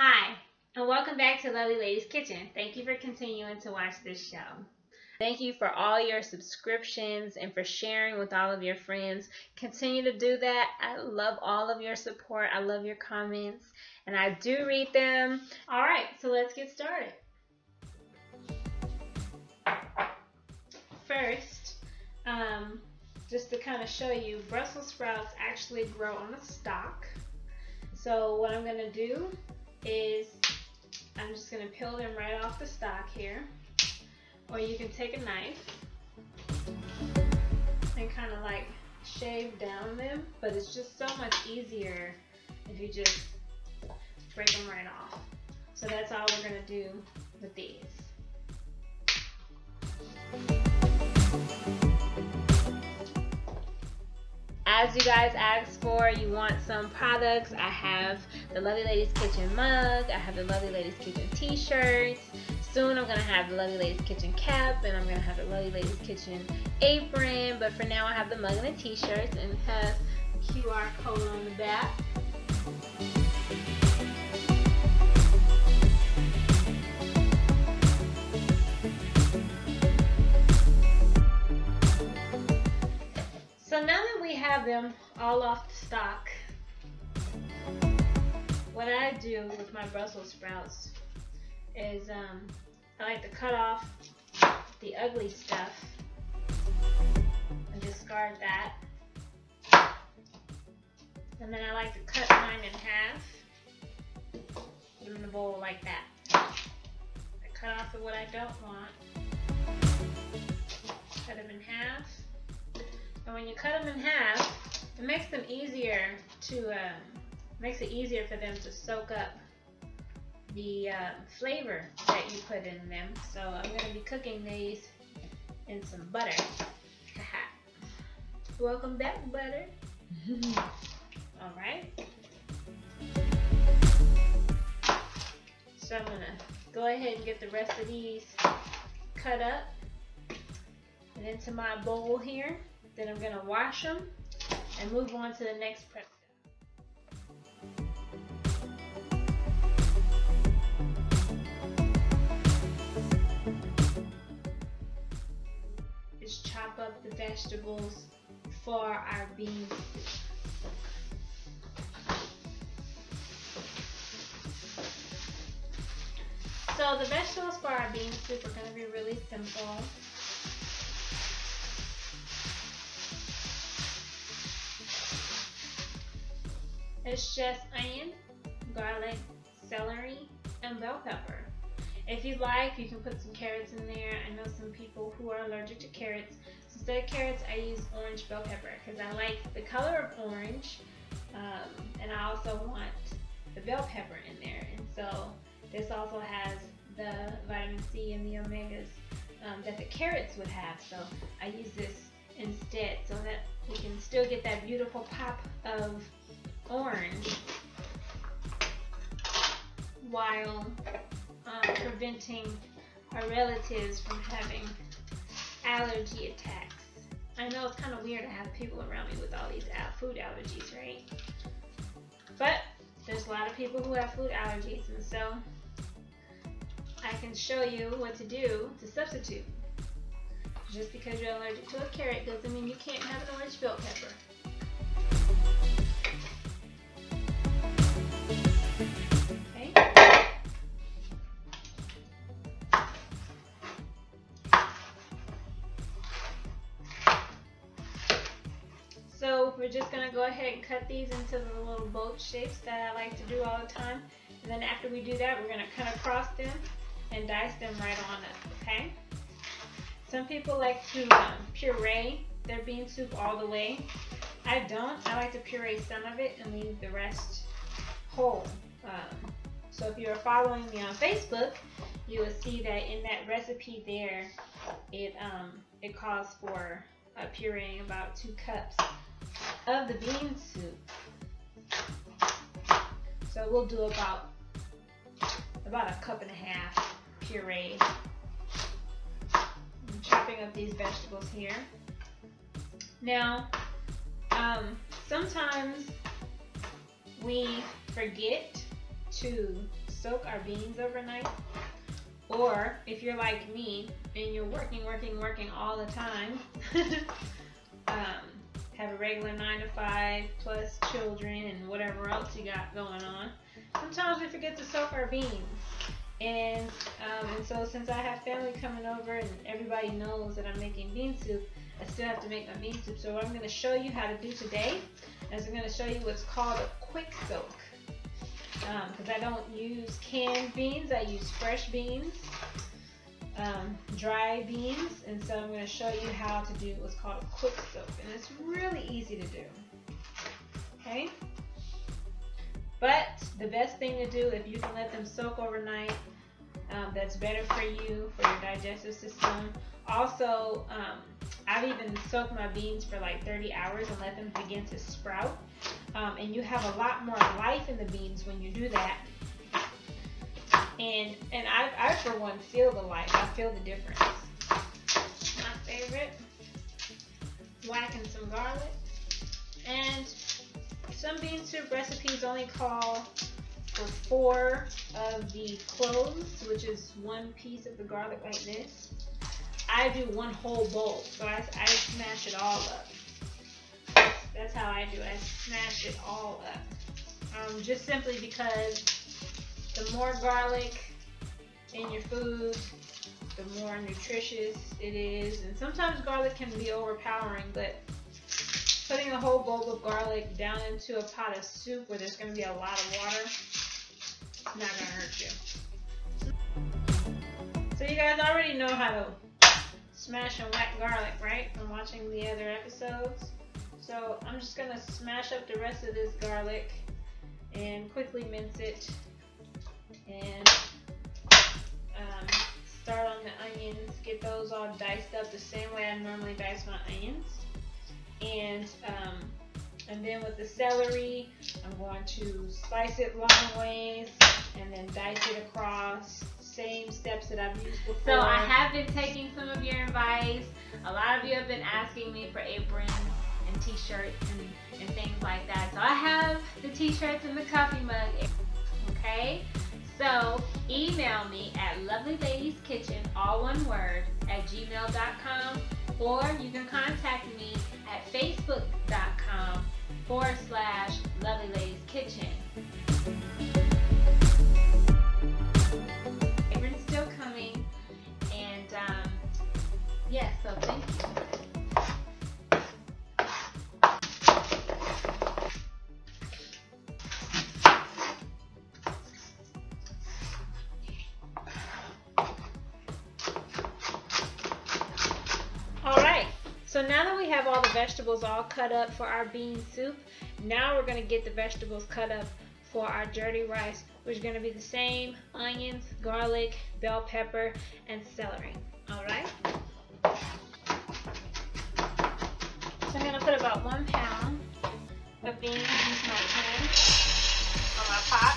Hi, and welcome back to Lovely Lady's Kitchen. Thank you for continuing to watch this show. Thank you for all your subscriptions and for sharing with all of your friends. Continue to do that. I love all of your support. I love your comments, and I do read them. All right, so let's get started. First, just to kind of show you, Brussels sprouts actually grow on a stalk. So what I'm going to do is I'm just going to peel them right off the stalk here, or you can take a knife and kind of like shave down them, but it's just so much easier if you just break them right off. So that's all we're going to do with these. As you guys asked for, you want some products. I have the Lovely Lady's Kitchen mug. I have the Lovely Lady's Kitchen t-shirts. Soon I'm going to have the Lovely Lady's Kitchen cap, and I'm going to have the Lovely Lady's Kitchen apron. But for now I have the mug and the t-shirts, and it has a QR code on the back. So now that we have them all off the stalk, what I do with my Brussels sprouts is I like to cut off the ugly stuff and discard that. And then I like to cut mine in half, put them in a bowl like that. I cut off what I don't want, cut them in half. And when you cut them in half, it makes them easier to makes it easier for them to soak up the flavor that you put in them. So I'm going to be cooking these in some butter. Welcome back, butter. All right. So I'm going to go ahead and get the rest of these cut up and into my bowl here. Then I'm going to wash them and move on to the next prep step. Is chop up the vegetables for our bean soup. So the vegetables for our bean soup are going to be really simple. It's just onion, garlic, celery, and bell pepper. If you like, you can put some carrots in there. I know some people who are allergic to carrots. So instead of carrots, I use orange bell pepper because I like the color of orange, and I also want the bell pepper in there. And so this also has the vitamin C and the omegas that the carrots would have. So I use this instead so that we can still get that beautiful pop of orange while preventing our relatives from having allergy attacks. I know it's kind of weird to have people around me with all these food allergies, right? But there's a lot of people who have food allergies, and so I can show you what to do to substitute. Just because you're allergic to a carrot doesn't mean you can't have an orange bell pepper. So we're just going to go ahead and cut these into the little boat shapes that I like to do all the time. And then after we do that, we're going to cut across them and dice them right on up, okay? Some people like to puree their bean soup all the way. I don't. I like to puree some of it and leave the rest whole. So if you're following me on Facebook, you will see that in that recipe there, it calls for pureeing about 2 cups of the bean soup. So we'll do about 1.5 cups puree. I'm chopping up these vegetables here. Now, sometimes we forget to soak our beans overnight. Or if you're like me and you're working all the time, have a regular 9 to 5 plus children and whatever else you got going on, sometimes we forget to soak our beans. And so since I have family coming over and everybody knows that I'm making bean soup, I still have to make my bean soup. So what I'm going to show you how to do today is I'm going to show you what's called a quick soak. Because I don't use canned beans, I use fresh beans, dry beans, and so I'm going to show you how to do what's called a quick soak, and it's really easy to do. Okay? But the best thing to do, if you can let them soak overnight, that's better for you, for your digestive system. Also, I've even soaked my beans for like 30 hours and let them begin to sprout. And you have a lot more life in the beans when you do that. And I for one feel the life. I feel the difference. My favorite, whacking some garlic. And some bean soup recipes only call for 4 of the cloves, which is 1 piece of the garlic like this. I do 1 whole bowl, so I smash it all up. That's how I do it. I smash it all up. Just simply because the more garlic in your food, the more nutritious it is. And sometimes garlic can be overpowering, but putting a whole bowl of garlic down into a pot of soup where there's going to be a lot of water, it's not going to hurt you. So you guys already know how to smash and whack garlic, right? From watching the other episodes. So I'm just going to smash up the rest of this garlic and quickly mince it and start on the onions, get those all diced up the same way I normally dice my onions. And then with the celery, I'm going to slice it long ways and then dice it across. Same steps that I've used before. So I have been taking some of your advice. A lot of you have been asking me for aprons and t-shirts and things like that. So I have the t-shirts and the coffee mug. Okay? So email me at lovelyladieskitchen, all one word, @gmail.com, or you can contact me at facebook.com/lovelyladieskitchen. Apron's still coming, and yes, so thank you. So now that we have all the vegetables all cut up for our bean soup, now we're going to get the vegetables cut up for our dirty rice, which is going to be the same: onions, garlic, bell pepper, and celery. Alright? So I'm going to put about 1 pound of beans into my pan on my pot.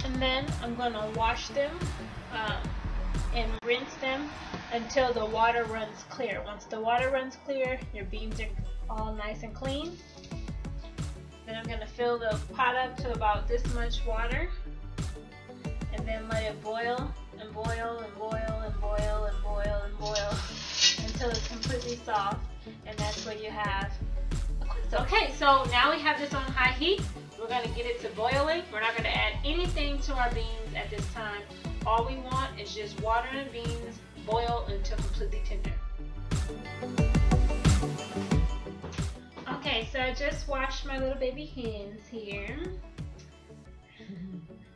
And then I'm going to wash them and rinse them until the water runs clear. Once the water runs clear, your beans are all nice and clean. Then I'm going to fill the pot up to about this much water and then let it boil and boil and boil and boil and boil and boil until it's completely soft, and that's what you have. Okay, so now we have this on high heat. We're going to get it to boiling. We're not going to add anything to our beans at this time. All we want is just water and beans boil until completely tender. Okay, so I just washed my little baby hens here.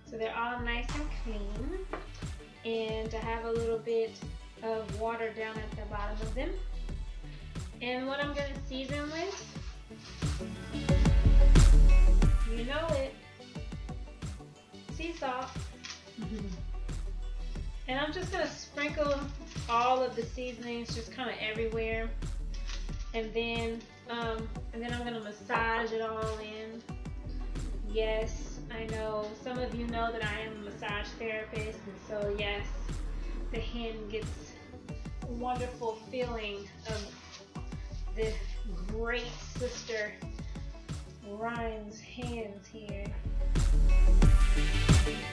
So they're all nice and clean. And I have a little bit of water down at the bottom of them. And what I'm going to season with, you know it, sea salt. And I'm just going to sprinkle all of the seasonings just kind of everywhere. And then I'm going to massage it all in Yes, I know. Some of you know that I am a massage therapist, and so yes, the hand gets a wonderful feeling of the great sister Ryan's hands here.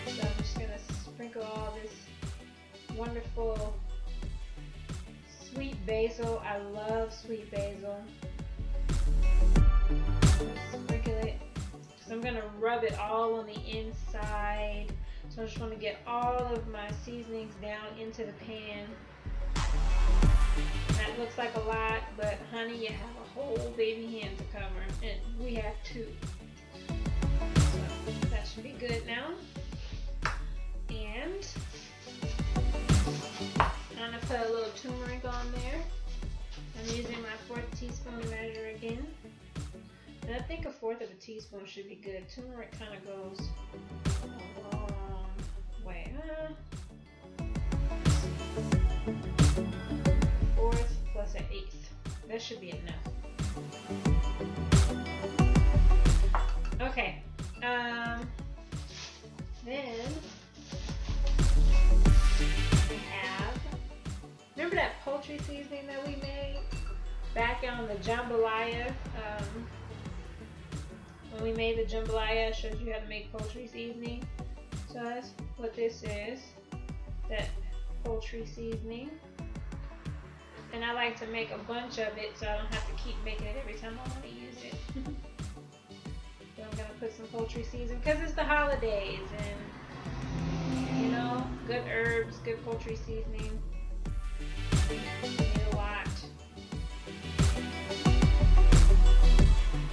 So I'm just gonna sprinkle all this wonderful sweet basil. I love sweet basil. Sprinkle it. So I'm gonna rub it all on the inside. So I just want to get all of my seasonings down into the pan. That looks like a lot, but honey, you have a whole baby hand to cover, and we have 2. So that should be good now. And I'm gonna put a little turmeric on there. I'm using my 4th teaspoon measure again. And I think a 1/4 of a teaspoon should be good. Turmeric kind of goes a long way. 1/4 plus an 1/8. That should be enough. Okay. Then we have, remember that poultry seasoning that we made back on the jambalaya? When we made the jambalaya, I showed you how to make poultry seasoning. So that's what this is, that poultry seasoning. And I like to make a bunch of it so I don't have to keep making it every time I want to use it. So I'm going to put some poultry seasoning because it's the holidays, and you know, good herbs, good poultry seasoning. You need a lot.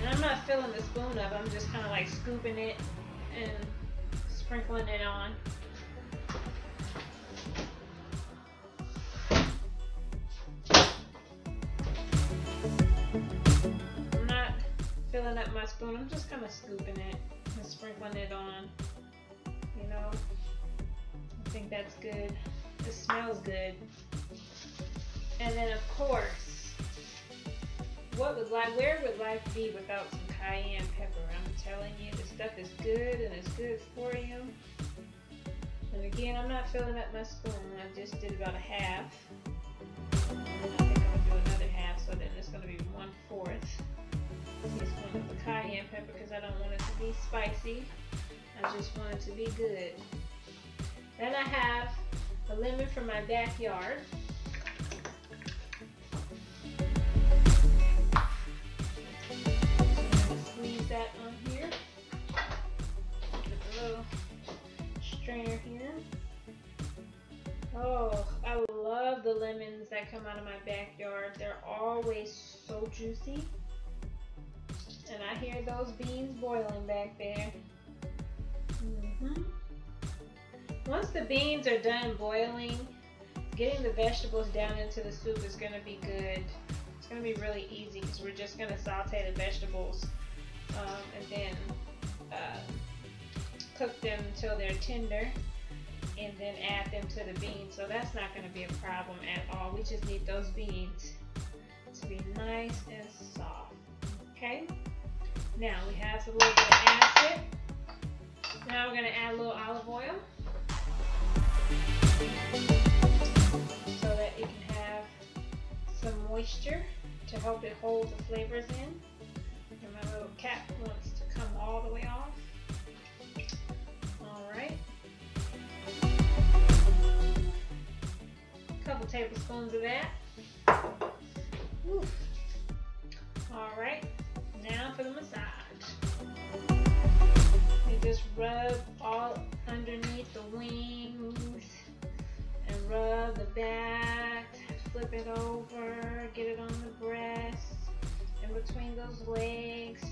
And I'm not filling the spoon up, I'm just kind of like scooping it and sprinkling it on. I'm not filling up my spoon, I'm just kind of scooping it and sprinkling it on. You know, I think that's good. It smells good. And then of course, where would life be without some cayenne pepper? I'm telling you, this stuff is good and it's good for you. And again, I'm not filling up my spoon. I just did about a half. And I think I'm gonna do another half, so then it's gonna be 1/4 teaspoon of the cayenne pepper because I don't want it to be spicy. I just want it to be good. Then I have a lemon from my backyard. That on here with a little strainer here. Oh, I love the lemons that come out of my backyard. They're always so juicy. And I hear those beans boiling back there. Once the beans are done boiling, getting the vegetables down into the soup is going to be good. It's going to be really easy because we're just going to saute the vegetables. And then cook them until they're tender, and then add them to the beans. So that's not going to be a problem at all. We just need those beans to be nice and soft. Okay? Now we have a little bit of acid. Now we're going to add a little olive oil so that it can have some moisture to help it hold the flavors in. My little cap wants to come all the way off. Alright. A couple tablespoons of that. Alright. Now for the massage. We just rub all underneath the wings and rub the back, flip it over, get it on the breast. In between those legs,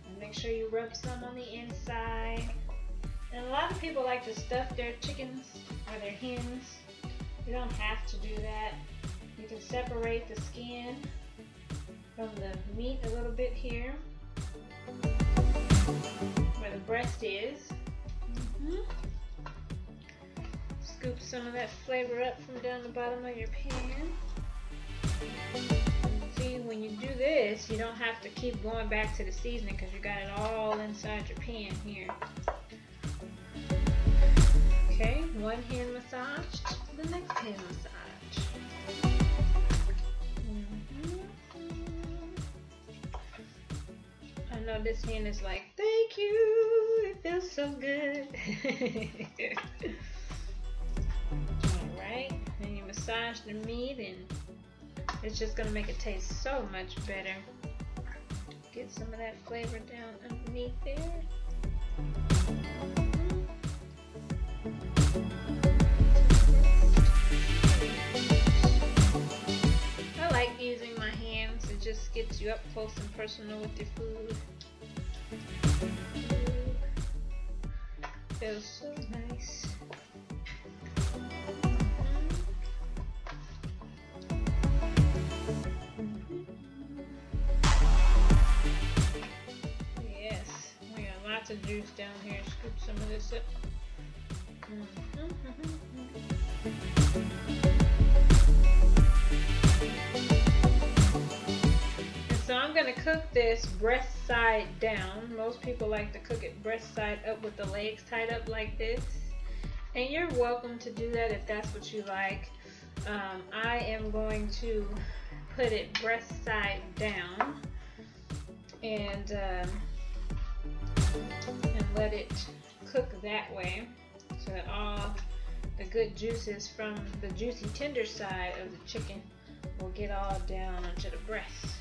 and make sure you rub some on the inside. And a lot of people like to stuff their chickens or their hens. You don't have to do that. You can separate the skin from the meat a little bit here where the breast is. Scoop some of that flavor up from down the bottom of your pan. See, when you do this, this, you don't have to keep going back to the seasoning because you got it all inside your pan here. Okay, one hand massaged, the next hand massage. I know this hand is like, thank you, it feels so good. Alright, and you massage the meat and it's just going to make it taste so much better. Get some of that flavor down underneath there. I like using my hands. It just gets you up close and personal with your food. Feels so nice. Yes, we got lots of juice down here. Scoop some of this up. And so I'm going to cook this breast side down. Most people like to cook it breast side up with the legs tied up like this. And you're welcome to do that if that's what you like. I am going to put it breast side down and let it cook that way so that all the good juices from the juicy tender side of the chicken will get all down onto the breast.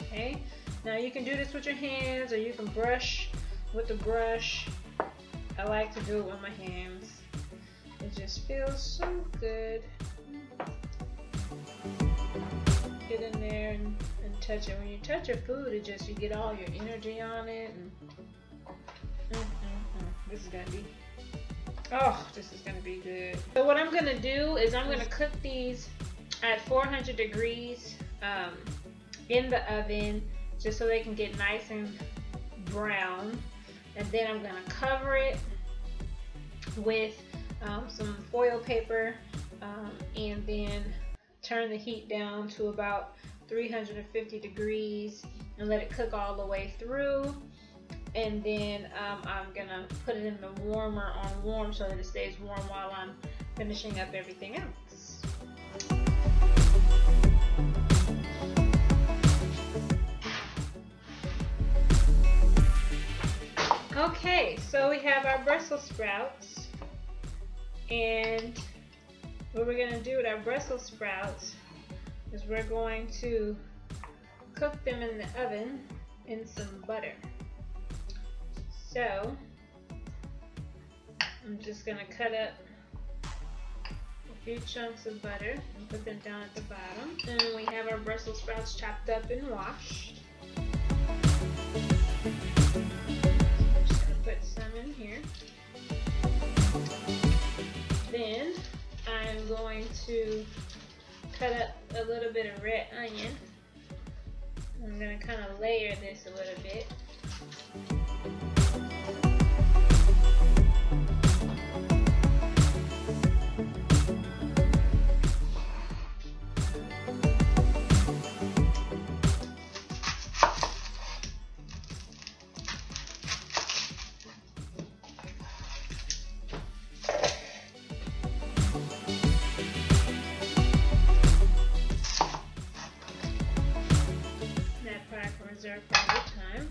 Okay, now you can do this with your hands or you can brush with the brush. I like to do it with my hands. It just feels so good. Get in there and touch it. When you touch your food, it just, you get all your energy on it. And this is gonna be, oh, this is gonna be good. So what I'm gonna do is I'm gonna cook these at 400 degrees in the oven, just so they can get nice and brown. And then I'm gonna cover it with some foil paper and then turn the heat down to about 350 degrees and let it cook all the way through. And then I'm gonna put it in the warmer on warm so that it stays warm while I'm finishing up everything else. Okay, so we have our Brussels sprouts, and what we're gonna do with our Brussels sprouts is we're going to cook them in the oven in some butter. So I'm just gonna cut up a few chunks of butter and put them down at the bottom. And we have our Brussels sprouts chopped up and washed. Put some in here. Then I'm going to cut up a little bit of red onion. I'm going to kind of layer this a little bit. Reserve for another time.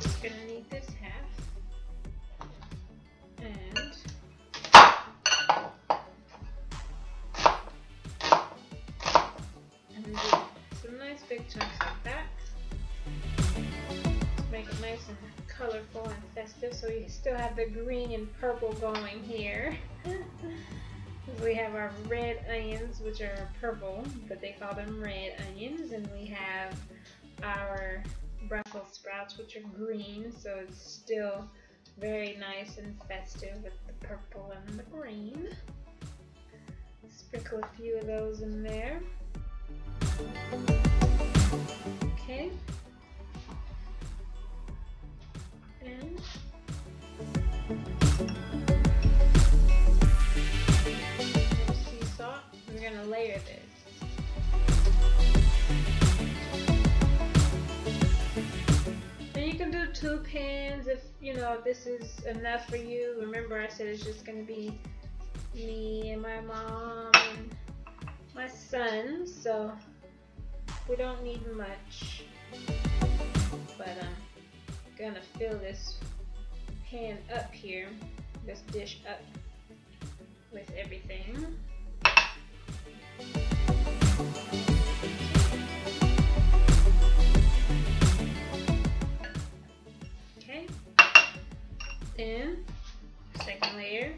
Just gonna need this half, and do some nice big chunks like that. Make it nice and colorful and festive, so you still have the green and purple going here. We have our red onions, which are purple, but they call them red onions, and we have our Brussels sprouts, which are green, so it's still very nice and festive with the purple and the green. Sprinkle a few of those in there. Okay. And sea salt. We're gonna layer this. do 2 pans if you know if this is enough for you. Remember, I said it's just gonna be me and my mom and my son, so we don't need much. But I'm gonna fill this pan up here, this dish up with everything. Okay, then second layer,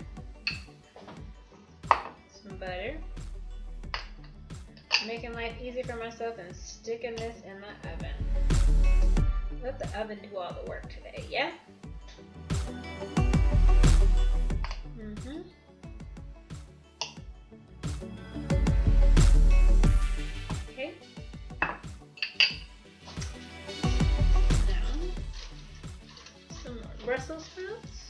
some butter. Making life easy for myself and sticking this in the oven. Let the oven do all the work today, yeah? Okay. Now, some more Brussels sprouts.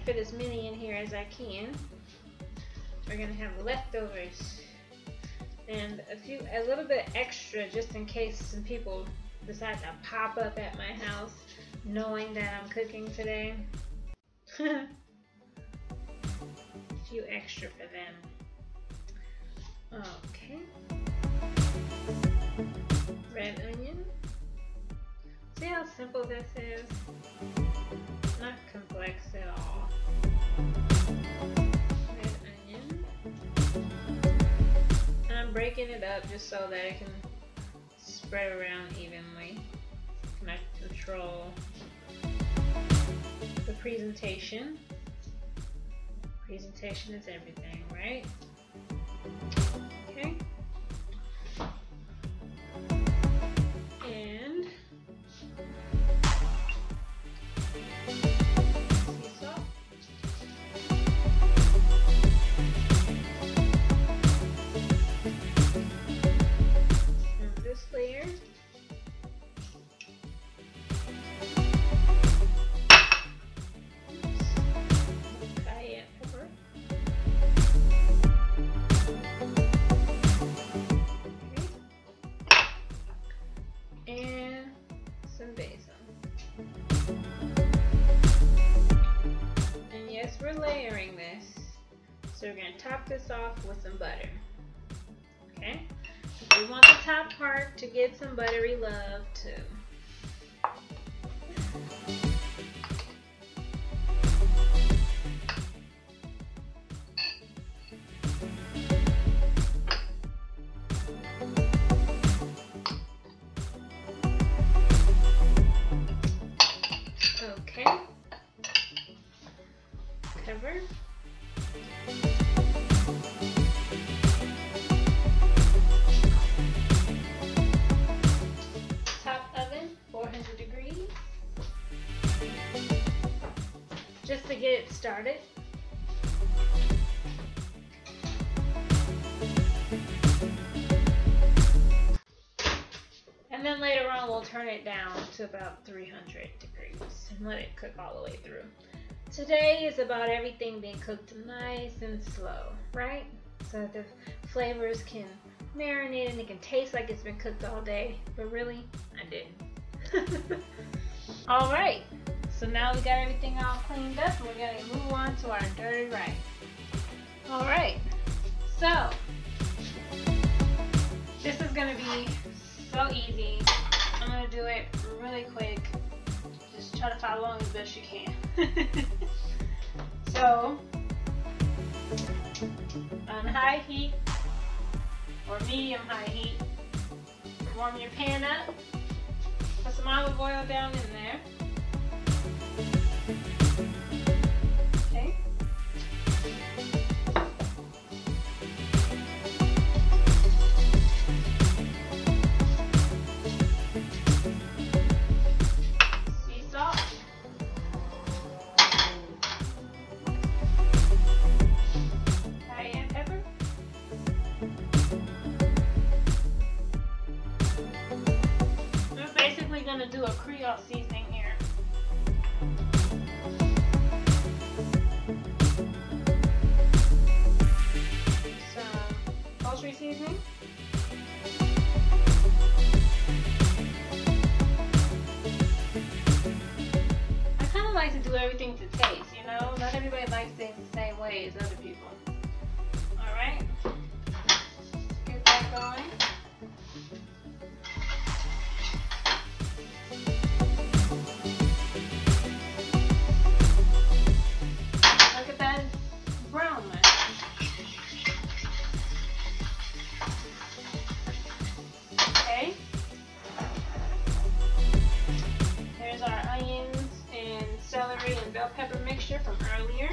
Fit as many in here as I can. We're gonna have leftovers and a little bit extra just in case some people decide to pop up at my house knowing that I'm cooking today. A few extra for them. Okay. Red onion. See how simple this is? Not complex at all. Red onion. And I'm breaking it up just so that it can spread around evenly. Can I control the presentation? Presentation is everything, right? Okay. And layer. Cayenne pepper. Okay. And some basil. And yes, we're layering this. So we're going to top this off with some butter. Okay? We want the top part to get some buttery love too. Okay. Cover. Just to get it started. And then later on we'll turn it down to about 300 degrees and let it cook all the way through. Today is about everything being cooked nice and slow, right? So the flavors can marinate and it can taste like it's been cooked all day, but really, I didn't. All right. So now we got everything all cleaned up and we're going to move on to our dirty rice. Alright, so this is going to be so easy. I'm going to do it really quick. Just try to follow along as best you can. So, on high heat or medium high heat, warm your pan up, put some olive oil down in there. Okay. Sea salt. Cayenne pepper. seasoning. I kind of like to do everything to taste, you know? Not everybody likes things the same way as other people. Alright, get that going. Look at that brown one. Okay. Here's our onions and celery and bell pepper mixture from earlier.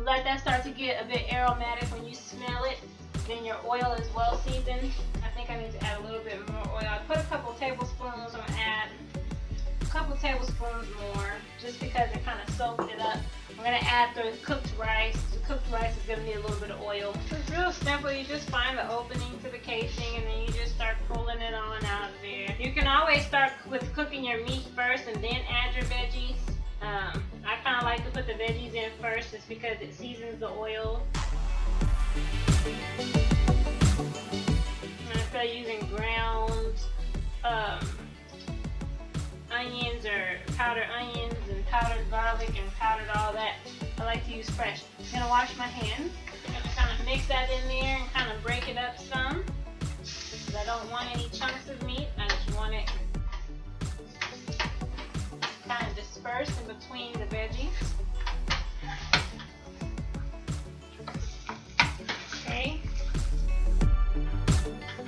Let that start to get a bit aromatic. When you smell it, then your oil is well seasoned. I think I need to add a little bit more oil. I put a couple tablespoons. I'm going to add a couple tablespoons more just because it kind of soaked it up. I'm going to add the cooked rice. The cooked rice is going to need a little bit of oil. It's real simple. You just find the opening to the casing and then you just start pulling it on out of there. You can always start with cooking your meat first and then add your veggies. I kind of like to put the veggies in first just because it seasons the oil. And instead of using ground onions or powdered onions and powdered garlic and powdered all that, I like to use fresh. I'm going to wash my hands. I'm going to kind of mix that in there and kind of break it up some. Because I don't want any chunks of meat. I just want it kind of dispersed in between the veggies. Okay.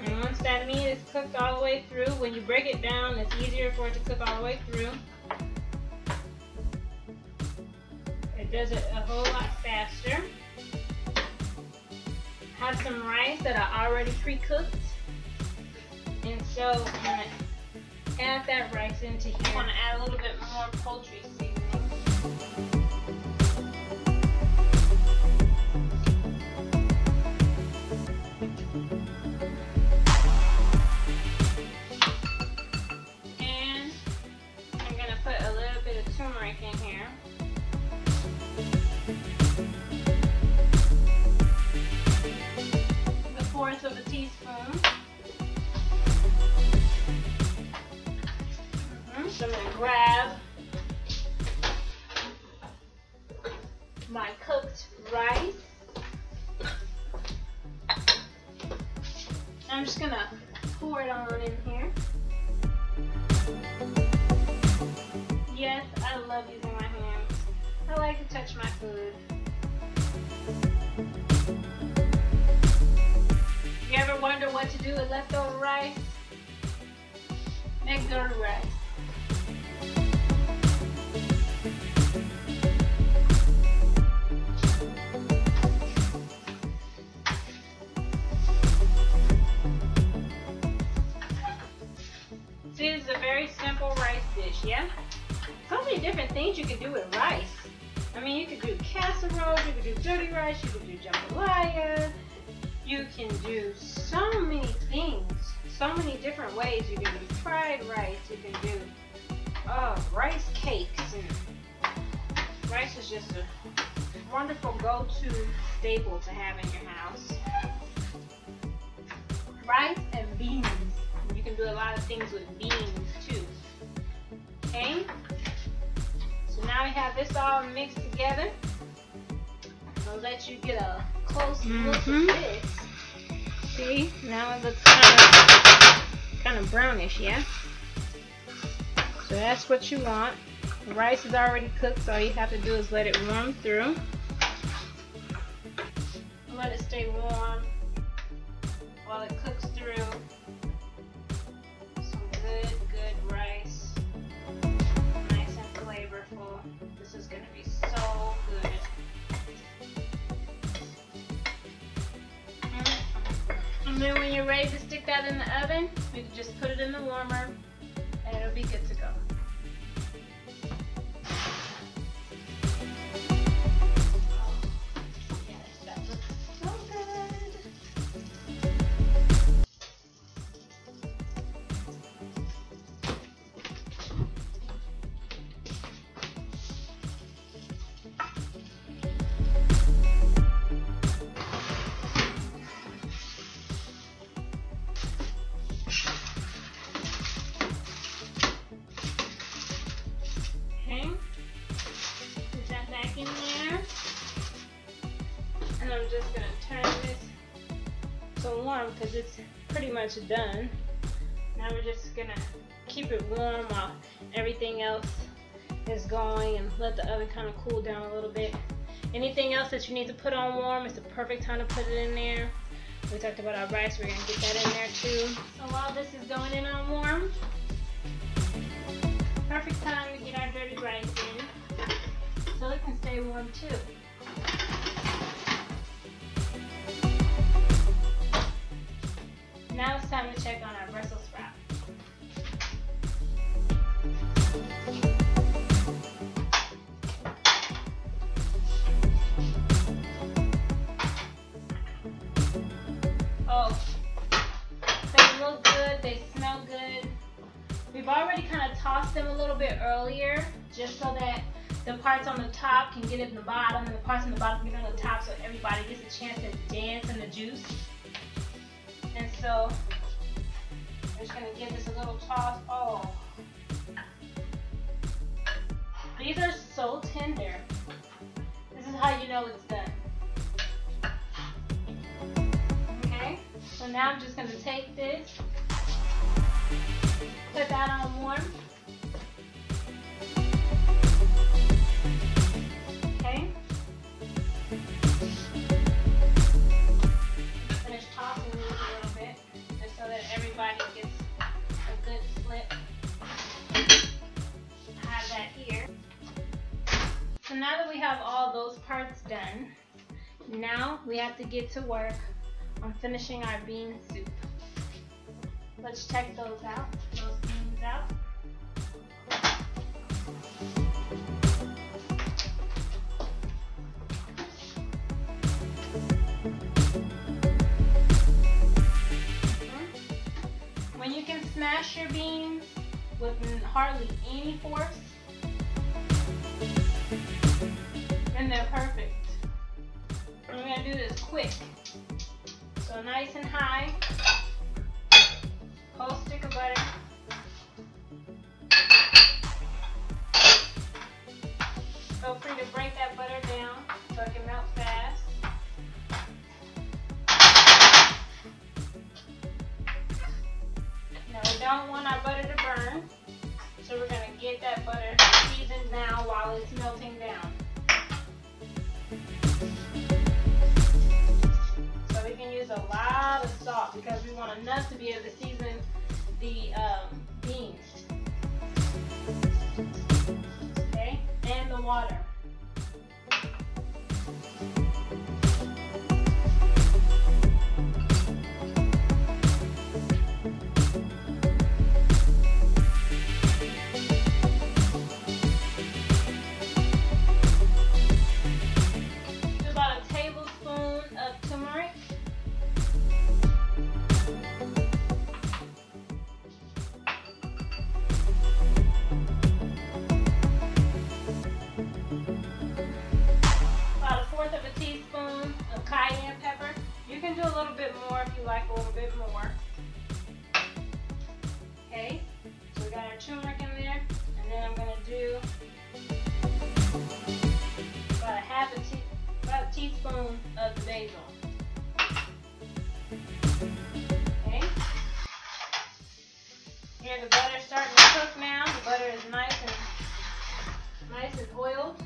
And once that meat is cooked all the way through, when you break it down, it's easier for it to cook all the way through. It does it a whole lot faster. I have some rice that I already pre-cooked. And so I'm going to add that rice into here. I want to add a little bit more poultry seasoning. And I'm going to put a little bit of turmeric in here. A fourth of a teaspoon. So I'm going to grab my cooked rice. I'm just going to pour it on in here. Yes, I love using my hands. I like to touch my food. You ever wonder what to do with leftover rice? Make dirty rice. See, this is a very simple rice dish, yeah? So many different things you can do with rice. I mean, you could do casserole, you could do dirty rice, you could do jambalaya. You can do so many things, so many different ways. You can do fried rice, you can do rice cakes. And rice is just a wonderful go-to staple to have in your house. Rice and beans. You can do a lot of things with beans too. Okay? So now we have this all mixed together. I'll let you get a close look at this. See? Now it looks kind of brownish, yeah? So that's what you want. The rice is already cooked, so all you have to do is let it warm through. Let it stay warm while it cooks through. Some good rice. Nice and flavorful. This is going to be so good. And then when you're ready to stick that in the oven, you can just put it in the warmer and it'll be good to go. because it's pretty much done. Now we're just gonna keep it warm while everything else is going and let the oven kind of cool down a little bit. Anything else that you need to put on warm, it's the perfect time to put it in there. We talked about our rice, we're gonna get that in there too. So while this is going in on warm, perfect time to get our dirty rice in so it can stay warm too. Now it's time to check on our Brussels sprout. Oh, they look good, they smell good. We've already kind of tossed them a little bit earlier, just so that the parts on the top can get in the bottom and the parts on the bottom can get on the top, so everybody gets a chance to dance in the juice. And so, I'm just going to give this a little toss. Oh, these are so tender. This is how you know it's done. Okay, so now I'm just going to take this, put that on warm. Okay. Finish tossing these a little bit, just so that everybody gets a good flip. Have that here. So now that we have all those parts done, now we have to get to work on finishing our bean soup. Let's check those out, those beans out. When you can smash your beans with hardly any force, then they're perfect. And we're going to do this quick. So nice and high, whole stick of butter. Feel free to break that butter down so it can melt fast. Now we don't want our butter to burn, so we're going to get that butter seasoned now while it's melting down. So we can use a lot of salt because we want enough to be able to season the beans. Okay, and the water. Do a little bit more if you like a little bit more. Okay, so we got our turmeric in there, and then I'm going to do about a teaspoon of the basil. Okay, here the butter's starting to cook now. The butter is nice and oiled.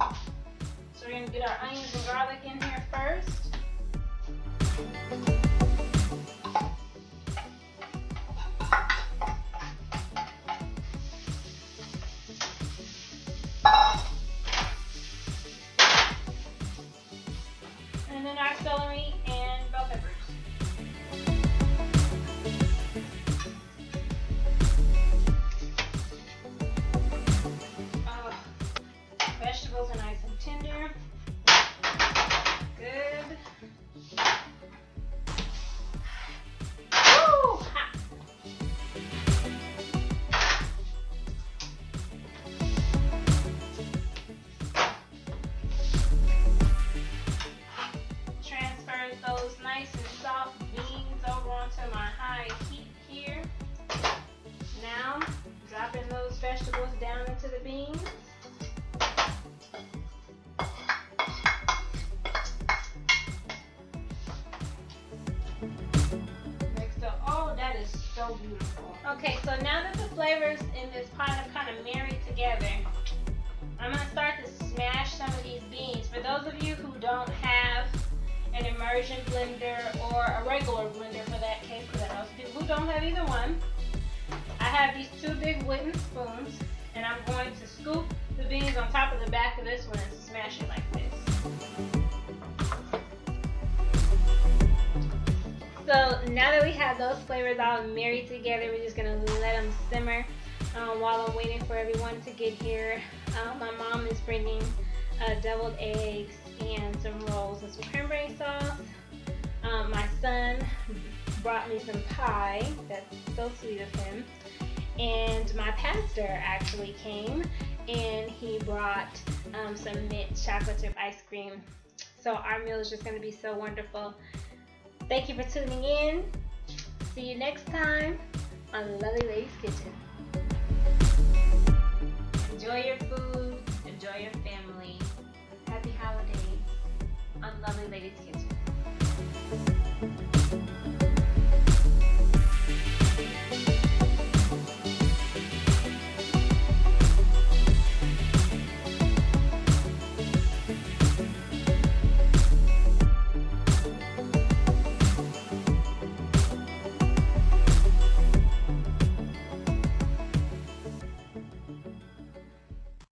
So we're going to get our onions and garlic in here first. And then our celery and bell peppers. Vegetables are nice and tender. Good. so beautiful. Okay, so now that the flavors in this pot have kind of married together, I'm going to start to smash some of these beans. For those of you who don't have an immersion blender or a regular blender for that case, because I know some people who don't have either one, I have these 2 big wooden spoons, and I'm going to scoop the beans on top of the back of this one and smash it like this. So now that we have those flavors all married together, we're just going to let them simmer while I'm waiting for everyone to get here. My mom is bringing deviled eggs and some rolls and some cranberry sauce. My son brought me some pie. That's so sweet of him. And my pastor actually came and he brought some mint chocolate chip ice cream. So our meal is just going to be so wonderful. Thank you for tuning in. See you next time on Lovely Lady's Kitchen. Enjoy your food, enjoy your family. Happy holidays on Lovely Lady's Kitchen.